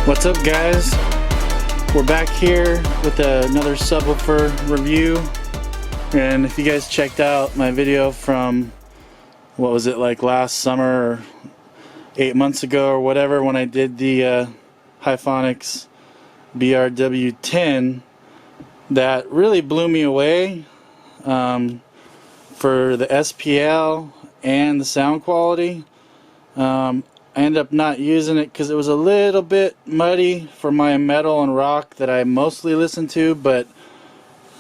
What's up, guys? We're back here with another subwoofer review, and if you guys checked out my video from, what was it, like last summer or 8 months ago or whatever, when I did the Hifonics BRW10, that really blew me away for the SPL and the sound quality. I ended up not using it because it was a little bit muddy for my metal and rock that I mostly listen to, but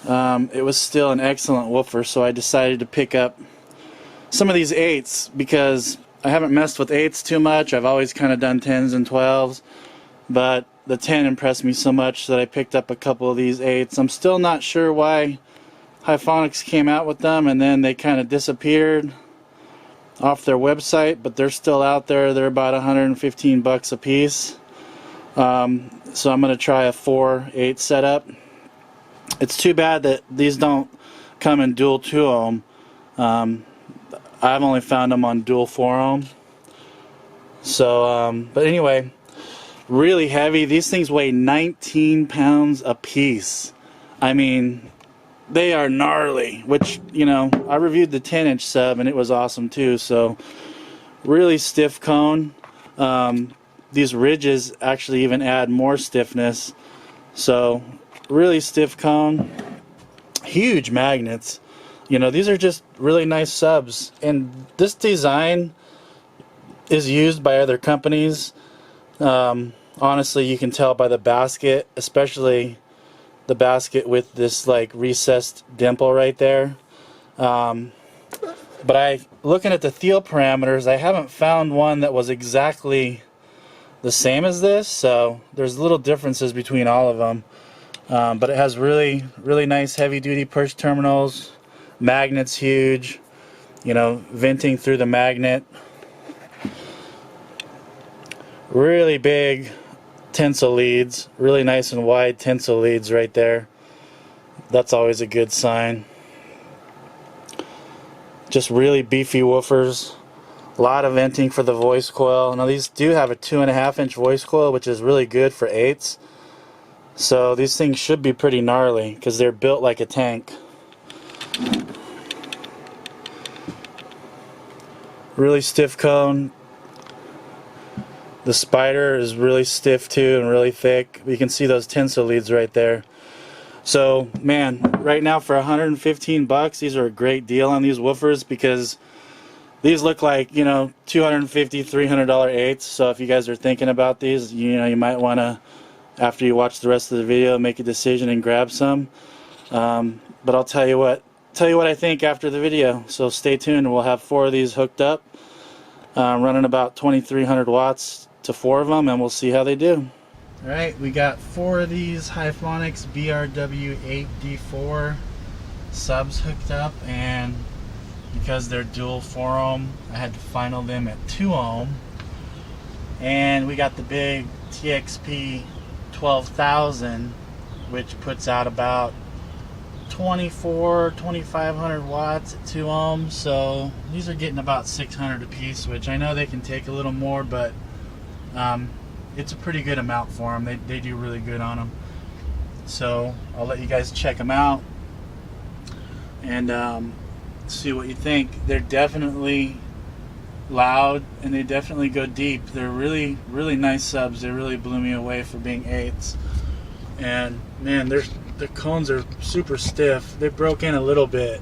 it was still an excellent woofer, so I decided to pick up some of these 8s because I haven't messed with 8s too much. I've always kind of done 10s and 12s, but the 10 impressed me so much that I picked up a couple of these 8s. I'm still not sure why Hifonics came out with them and then they kind of disappeared off their website, but they're still out there. They're about 115 bucks a piece. So I'm going to try a 4/8 setup. It's too bad that these don't come in dual 2 ohm. I've only found them on dual 4 ohm. So, but anyway, really heavy. These things weigh 19 pounds a piece. I mean, they are gnarly, which, you know, I reviewed the 10-inch sub and it was awesome too. So really stiff cone. These ridges actually even add more stiffness. So really stiff cone. Huge magnets. You know, these are just really nice subs, and this design is used by other companies. Honestly, you can tell by the basket, especially the basket with this like recessed dimple right there. But looking at the Thiel parameters, I haven't found one that was exactly the same as this, so there's little differences between all of them. But it has really nice heavy duty push terminals, magnets huge, you know, venting through the magnet, really big tensile leads, really nice and wide tensile leads right there. That's always a good sign. Just really beefy woofers. A lot of venting for the voice coil. Now these do have a 2.5-inch voice coil, which is really good for 8s. So these things should be pretty gnarly because they're built like a tank. Really stiff cone. The spider is really stiff too and really thick. You can see those tensile leads right there. So man, right now for 115 bucks, these are a great deal on these woofers because these look like, you know, $250, $300 8s. So if you guys are thinking about these, you know, you might want to, after you watch the rest of the video, make a decision and grab some. But I'll tell you what I think after the video. So stay tuned. We'll have 4 of these hooked up, running about 2,300 watts to 4 of them, and we'll see how they do. Alright, we got 4 of these Hifonics BRW8D4 subs hooked up, and because they're dual 4 ohm, I had to final them at 2 ohm. And we got the big TXP 12,000, which puts out about 2,500 watts at 2 ohms. So these are getting about 600 a piece, which I know they can take a little more, but it's a pretty good amount for them. They do really good on them. So I'll let you guys check them out and see what you think. They're definitely loud and they definitely go deep. They're really nice subs. They really blew me away for being 8s. And man, the cones are super stiff. They broke in a little bit,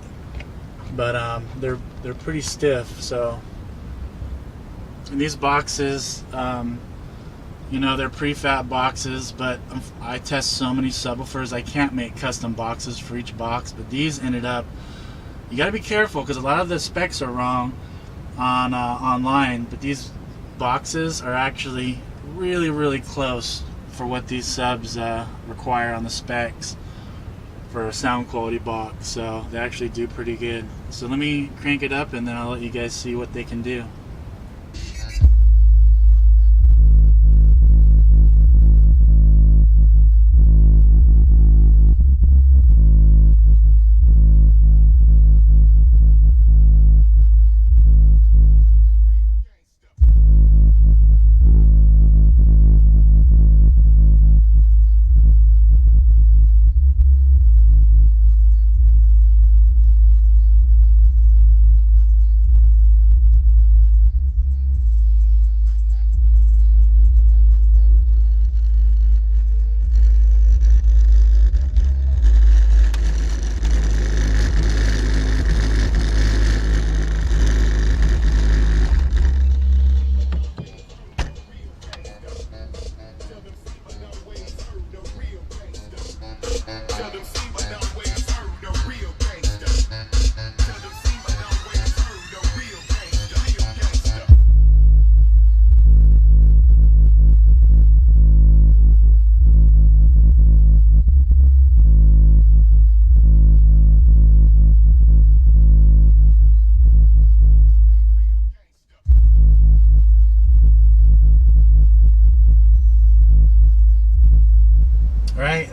but they're pretty stiff. So, and these boxes, you know, they're prefab boxes, but I test so many subwoofers, I can't make custom boxes for each box. But these ended up, you got to be careful because a lot of the specs are wrong on online. But these boxes are actually really close for what these subs require on the specs for a sound quality box. So they actually do pretty good. So let me crank it up and then I'll let you guys see what they can do.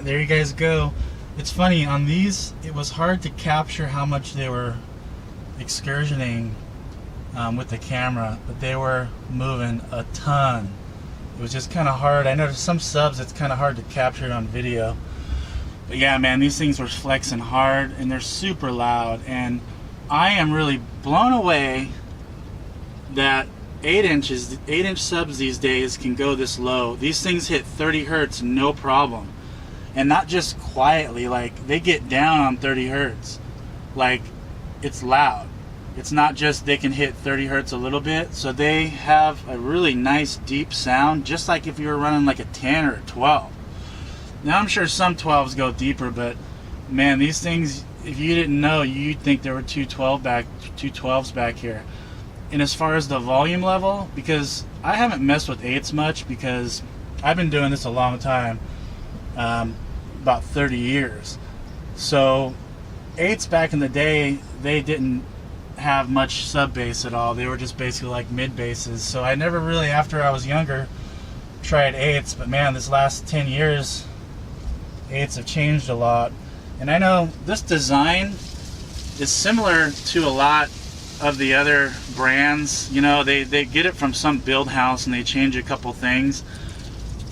there you guys go. It's funny, on these, it was hard to capture how much they were excursioning with the camera, but they were moving a ton. It was just kind of hard. I noticed some subs, it's kind of hard to capture it on video. But yeah, man, these things were flexing hard, and they're super loud. And I am really blown away that 8-inch subs these days can go this low. These things hit 30 hertz no problem, and not just quietly. Like, they get down on 30 hertz. Like, it's loud. It's not just they can hit 30 hertz a little bit. So they have a really nice deep sound, just like if you were running like a 10 or a 12. Now I'm sure some 12s go deeper, but man, these things, if you didn't know, you'd think there were two 12s back here. And as far as the volume level, because I haven't messed with 8s much, because I've been doing this a long time, about 30 years. So 8s back in the day, they didn't have much sub bass at all. They were just basically like mid basses. So I never really, after I was younger, tried 8s. But man, this last 10 years, 8s have changed a lot. And I know this design is similar to a lot of the other brands. You know, they get it from some build house and they change a couple things.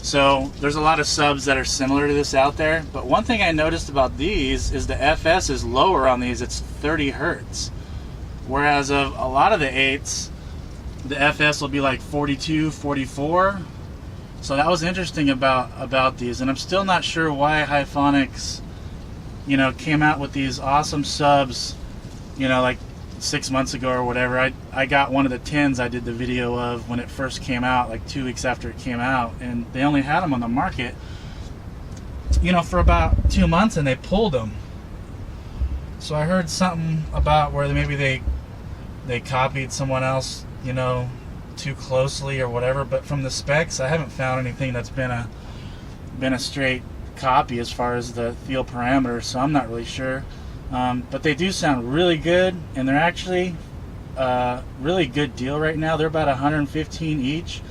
So there's a lot of subs that are similar to this out there. But one thing I noticed about these is the FS is lower on these. It's 30 hertz. Whereas of a lot of the 8s, the FS will be like 42, 44. So that was interesting about these, and I'm still not sure why Hifonics, you know, came out with these awesome subs, you know, like 6 months ago or whatever. I got one of the 10s I did the video of when it first came out, like 2 weeks after it came out, and they only had them on the market, you know, for about 2 months, and they pulled them. So I heard something about where maybe they copied someone else, you know, too closely or whatever, but from the specs I haven't found anything that's been a straight copy as far as the field parameters, so I'm not really sure. But they do sound really good, and they're actually really good deal right now. They're about 115 each,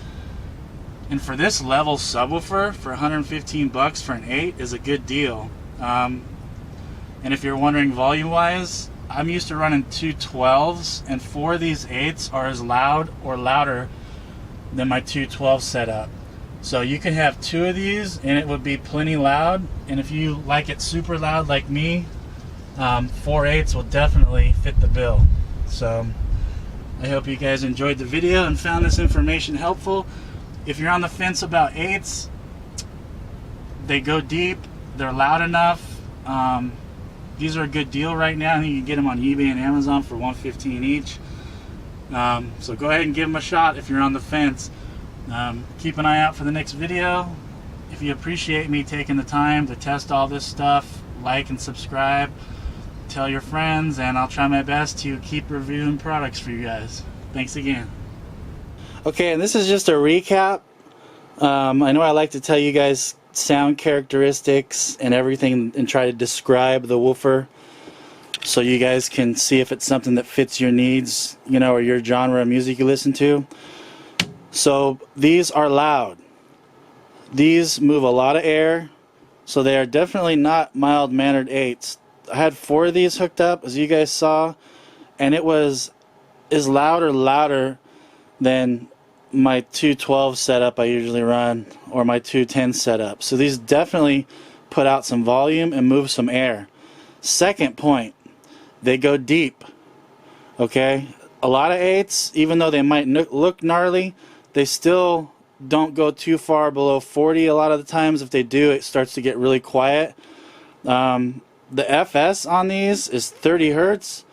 and for this level subwoofer, for 115 bucks for an 8 is a good deal. And if you're wondering volume wise, I'm used to running 2 12s, and 4 of these 8s are as loud or louder than my 2 12 setup. So you can have 2 of these and it would be plenty loud, and if you like it super loud like me, 4 8s will definitely fit the bill. So I hope you guys enjoyed the video and found this information helpful. If you're on the fence about 8s, they go deep, they're loud enough. These are a good deal right now. I think you can get them on eBay and Amazon for $115 each. So go ahead and give them a shot if you're on the fence. Keep an eye out for the next video. If you appreciate me taking the time to test all this stuff, like and subscribe. Tell your friends, and I'll try my best to keep reviewing products for you guys. Thanks again. Okay, and this is just a recap. I know I like to tell you guys sound characteristics and everything and try to describe the woofer so you guys can see if it's something that fits your needs, you know, or your genre of music you listen to. So these are loud. These move a lot of air, so they are definitely not mild-mannered 8s. I had 4 of these hooked up, as you guys saw, and it was as loud or louder than my 212 setup I usually run, or my 210 setup. So these definitely put out some volume and move some air. Second point, they go deep. Okay, a lot of 8s, even though they might look gnarly, they still don't go too far below 40 a lot of the times. If they do, it starts to get really quiet. The FS on these is 30 hertz.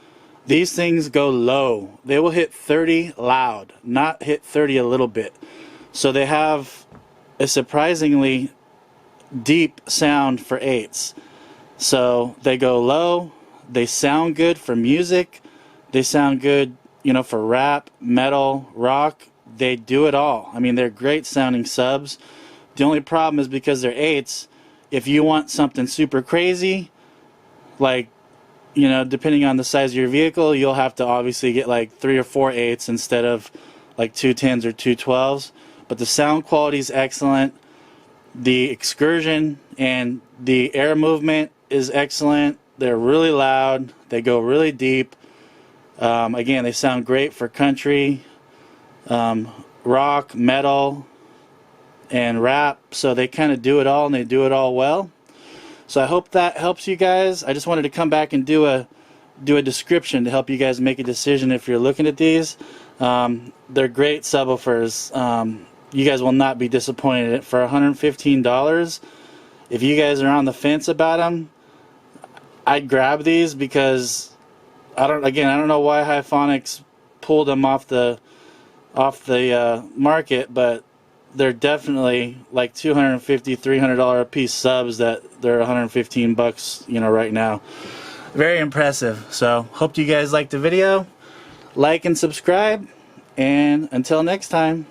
These things go low. They will hit 30 loud, not hit 30 a little bit. So they have a surprisingly deep sound for 8s. So they go low, they sound good for music, they sound good, you know, for rap, metal, rock. They do it all. I mean, they're great sounding subs. The only problem is because they're 8s, if you want something super crazy, like, you know, depending on the size of your vehicle, you'll have to obviously get like 3 or 4 8s instead of like 2 10s or 2 12s. But the sound quality is excellent. The excursion and the air movement is excellent. They're really loud. They go really deep. Again, they sound great for country, rock, metal, and rap. So they kind of do it all, and they do it all well. So I hope that helps you guys. I just wanted to come back and do a description to help you guys make a decision if you're looking at these. They're great subwoofers. You guys will not be disappointed. For $115, if you guys are on the fence about them, I'd grab these, because I don't know why Hifonics pulled them off the market, but they're definitely like $250, $300 a piece subs that they're 115 bucks, you know, right now. Very impressive. So hope you guys liked the video. Like and subscribe, and until next time.